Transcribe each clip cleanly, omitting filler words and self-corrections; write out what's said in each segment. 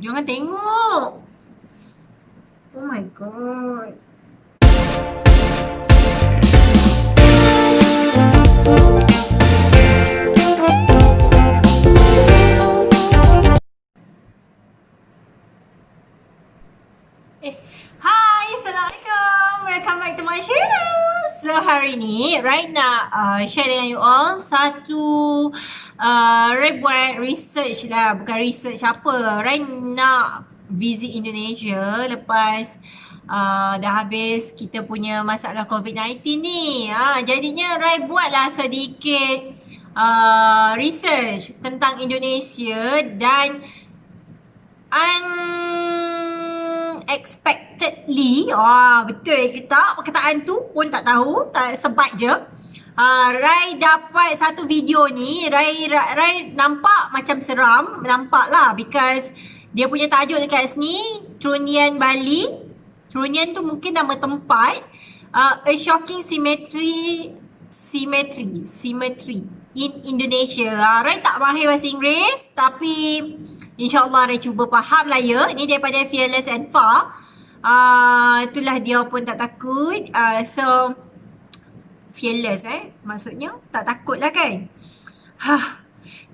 Jangan tengok. Oh my god. Hi, Assalamualaikum. Welcome back to my channel. So hari ni, right now, share dengan you all satu Rai buat research lah. Bukan research apa. Rai nak visit Indonesia lepas dah habis kita punya masalah COVID-19 ni. Jadinya Rai buatlah sedikit research tentang Indonesia dan unexpectedly, betul ke tak perkataan tu pun tak tahu, tak sebat je. Rai dapat satu video ni, Rai nampak macam seram, nampak lah, because dia punya tajuk dekat sini Trunyan Bali. Trunyan tu mungkin nama tempat. A shocking symmetry in Indonesia. Rai tak mahir bahasa Inggeris, tapi InsyaAllah Rai cuba faham lah ya. Ni daripada Fearless and Far. Itulah dia pun tak takut. So fearless maksudnya tak takut lah kan.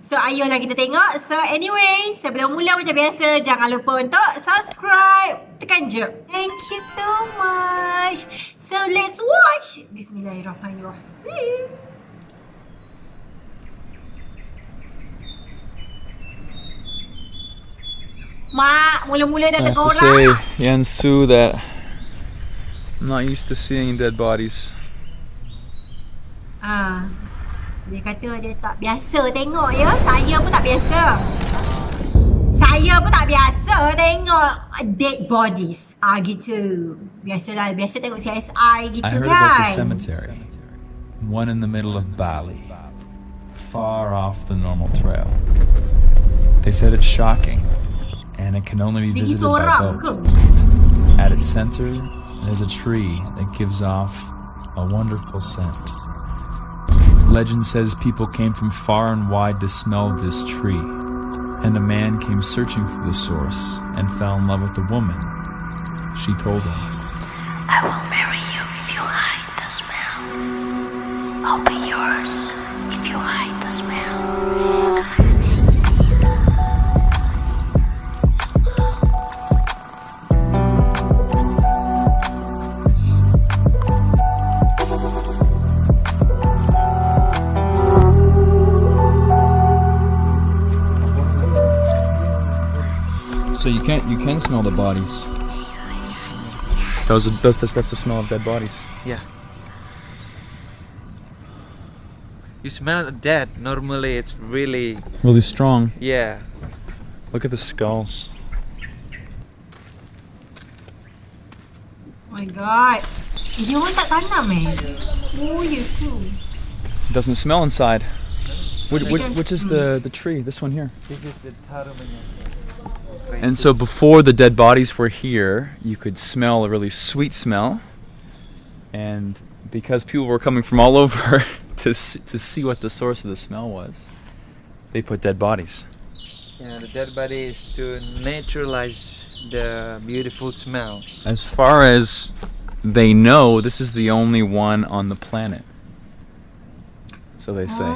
So ayolah kita tengok. So anyway, sebelum mula macam biasa, jangan lupa untuk subscribe. Tekan je. Thank you so much. So let's watch. Bismillahirrahmanirrahim. Mak, mula-mula dah tegur orang. I have to say, Yansu, that I'm not used to seeing dead bodies. Dia kata dia tak biasa tengok ya. Saya pun tak biasa. Saya pun tak biasa tengok dead bodies. Gitu. Biasalah, biasa tengok CSI gitu kan. I heard about the cemetery. One in the middle of Bali. Far off the normal trail. They said it's shocking. And it can only be visited by boat. At its center, there's a tree that gives off a wonderful scent. Legend says people came from far and wide to smell this tree, and a man came searching for the source and fell in love with a woman. She told him, I will marry you if you hide the smell. I'll be yours if you hide the smell. So you can smell the bodies. That's the smell of dead bodies. Yeah. You smell dead. Normally it's really strong. yeah. Look at the skulls. Oh my god. Dia orang tak tanam Oh ya ke? It doesn't smell inside. Which is the tree? This one here. This is the Tarumanya. And so before the dead bodies were here, you could smell a really sweet smell. And because people were coming from all over to see what the source of the smell was, they put dead bodies. Yeah, the dead body is to naturalize the beautiful smell. As far as they know, this is the only one on the planet. So they say.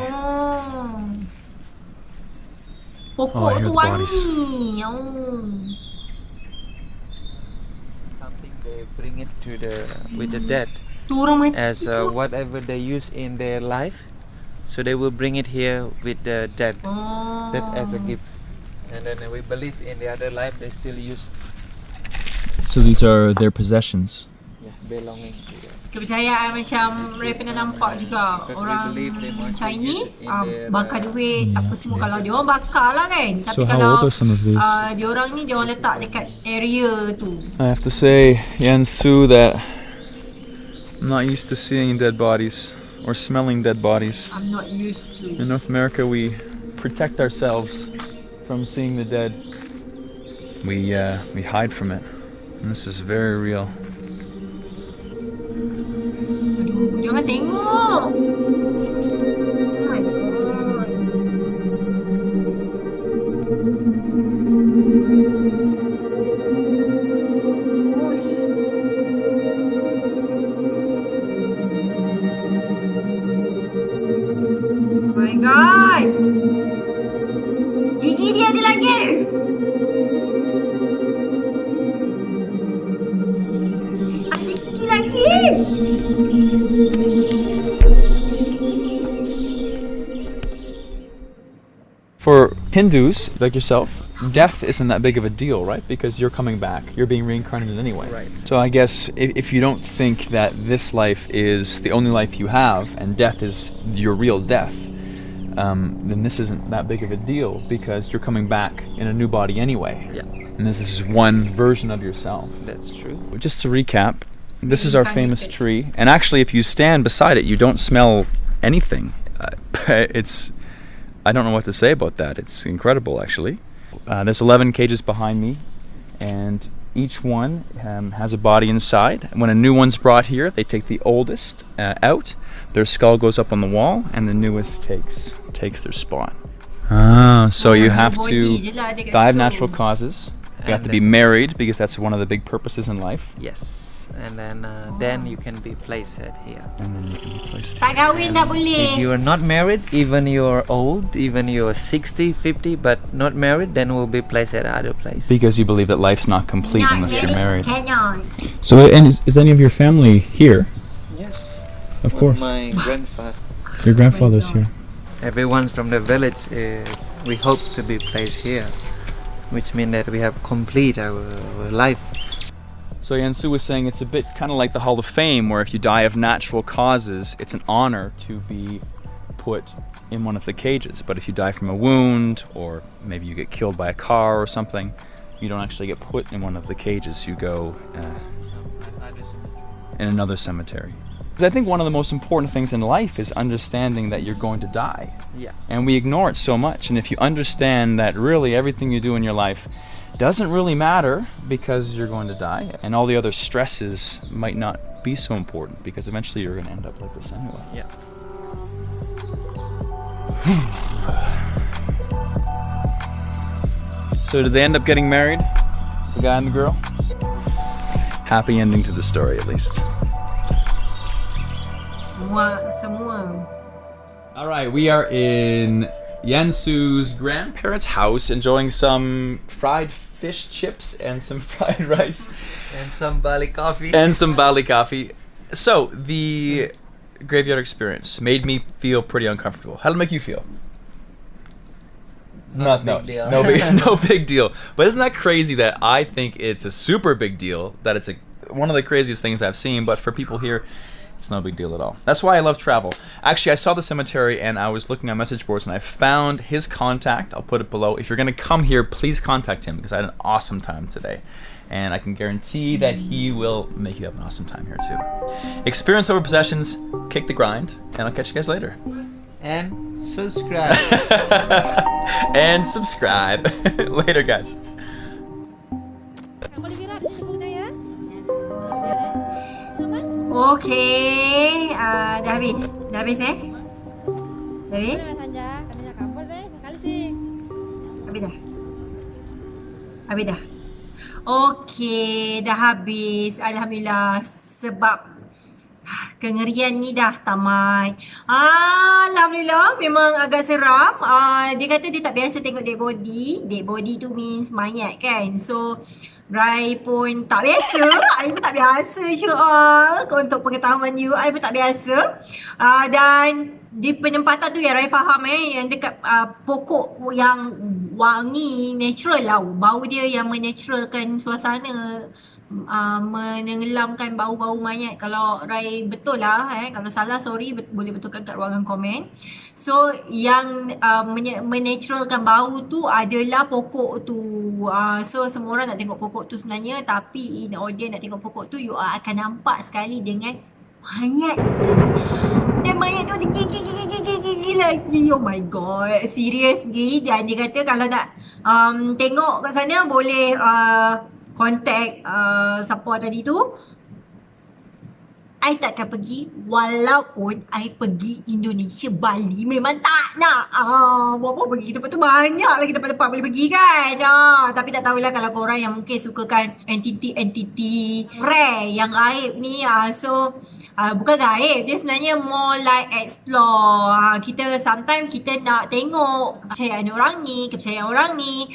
Pokok tu wangi. Something they bring it to with the dead Tu orang mati as tu. whatever they use in their life, so they will bring it here with the dead. That as a gift, and then we believe in the other life they still use. So these are their possessions. Yeah, belonging to them. Kepercayaan macam Rai pernah nampak juga Because we orang believe they must Chinese use it in their, bakar duit apa semua. Kalau dia orang bakar lah kan. Tapi So how kalau old are some of these? dia orang ni dia orang letak dekat area tu. I have to say, Yansu, that I'm not used to seeing dead bodies or smelling dead bodies. I'm not used to. In North America, we protect ourselves from seeing the dead. We hide from it, and this is very real. Aduh, jangan tengok. Oh my god. For Hindus like yourself, death isn't that big of a deal, right? Because you're coming back, you're being reincarnated anyway. Right. So I guess if you don't think that this life is the only life you have and death is your real death, then this isn't that big of a deal because you're coming back in a new body anyway. Yeah, And this is one version of yourself. that's true. Just to recap, this is our famous tree, and actually if you stand beside it, you don't smell anything. I don't know what to say about that. It's incredible, actually. There's 11 cages behind me, and each one has a body inside. When a new one's brought here, they take the oldest out, their skull goes up on the wall, and the newest takes their spot. So you have to die of natural causes. You have to be married, because that's one of the big purposes in life. Yes, and then you can be placed here. And then you can be placed Tak here. kahwin tak boleh. If you are not married, even you're old, even you're 60, 50, but not married, then we'll be placed at other place. Because you believe that life's not complete unless you're married. Cannot. So, and is any of your family here? Yes, Of course. my grandfather. Your grandfather's here. Everyone's from the village. We hope to be placed here, which means that we have complete our life. So Yansu was saying it's a bit kind of like the Hall of Fame, where if you die of natural causes, it's an honor to be put in one of the cages. But if you die from a wound, or maybe you get killed by a car or something, you don't actually get put in one of the cages. You go in another cemetery. Because I think one of the most important things in life is understanding that you're going to die. Yeah. And we ignore it so much. And if you understand that really everything you do in your life doesn't really matter because you're going to die, and all the other stresses might not be so important because eventually you're going to end up like this anyway. Yeah. So did they end up getting married? The guy and the girl? Happy ending to the story, at least. Semua. All right, we are in Yansu's grandparents' house enjoying some fried fish chips and some fried rice. And some Bali coffee. And some Bali coffee. So, the graveyard experience made me feel pretty uncomfortable. How did it make you feel? No big deal. No big deal. But isn't that crazy that I think it's a super big deal, that it's one of the craziest things I've seen, but for people here, it's no big deal at all. That's why I love travel. Actually, I saw the cemetery and I was looking on message boards and I found his contact. I'll put it below. If you're going to come here, please contact him because I had an awesome time today. And I can guarantee that he will make you have an awesome time here too. Experience over possessions, kick the grind, and I'll catch you guys later. And subscribe. And subscribe. Later, guys. Okey, dah habis. Dah habis Dah habis? Habis dah. Habis dah. Okey, dah habis. Alhamdulillah, sebab kengerian ni dah tamat. Alhamdulillah, memang agak seram. Dia kata dia tak biasa tengok dead body. Dead body tu means mayat kan. So Rai pun tak biasa. I pun tak biasa Syu'al. Untuk pengetahuan you, I pun tak biasa. Dan di penempatan tu yang Rai faham yang dekat pokok yang wangi natural lah. Bau dia yang menaturalkan suasana, menenggelamkan bau-bau mayat. Kalau Rai betul lah, kalau salah sorry, boleh betulkan kat ruangan komen. So yang menaturalkan bau tu adalah pokok tu. So semua orang nak tengok pokok tu sebenarnya, tapi in order nak tengok pokok tu, you akan nampak sekali dengan mayat tu. Dan mayat tu gigi lagi. Oh my god, seriously. Dan dia kata kalau nak tengok kat sana boleh contact siapa tadi tu. I takkan pergi walaupun I pergi Indonesia, Bali memang tak nak. Buat apa pergi tempat tu, banyak lagi tempat-tempat boleh pergi kan. Tapi tak tahulah kalau korang yang mungkin sukakan entiti rare yang gaib ni. Bukan gaib, dia sebenarnya more like explore. Kita sometimes kita nak tengok kepercayaan orang ni,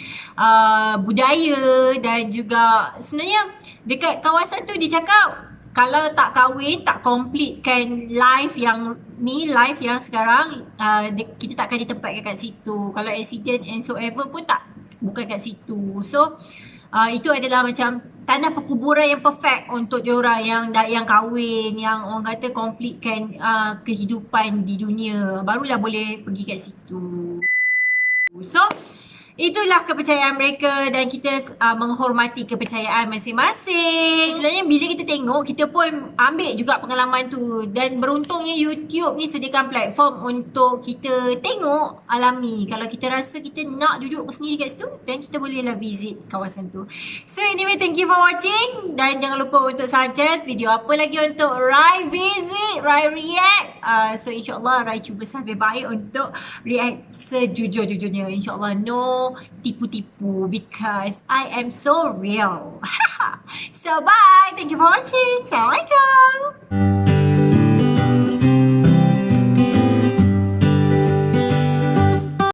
budaya, dan juga sebenarnya dekat kawasan tu dia cakap kalau tak kahwin, tak completekan life yang sekarang, kita takkan ditempatkan kat situ. Kalau accident and so ever pun bukan kat situ. So itu adalah macam tanah perkuburan yang perfect untuk diorang yang kahwin, yang orang kata completekan kehidupan di dunia, barulah boleh pergi kat situ. So itulah kepercayaan mereka dan kita menghormati kepercayaan masing-masing. Sebenarnya bila kita tengok, kita pun ambil juga pengalaman tu. Dan beruntungnya YouTube ni sediakan platform untuk kita tengok, alami. Kalau kita rasa kita nak duduk sendiri kat situ, dan kita bolehlah visit kawasan tu. So anyway, thank you for watching. Dan jangan lupa untuk suggest video apa lagi untuk Rai visit, Rai react. So insyaAllah Rai cuba sampai baik untuk react sejujur-jujurnya. InsyaAllah no tipu-tipu because I am so real. So bye. Thank you for watching. Assalamualaikum.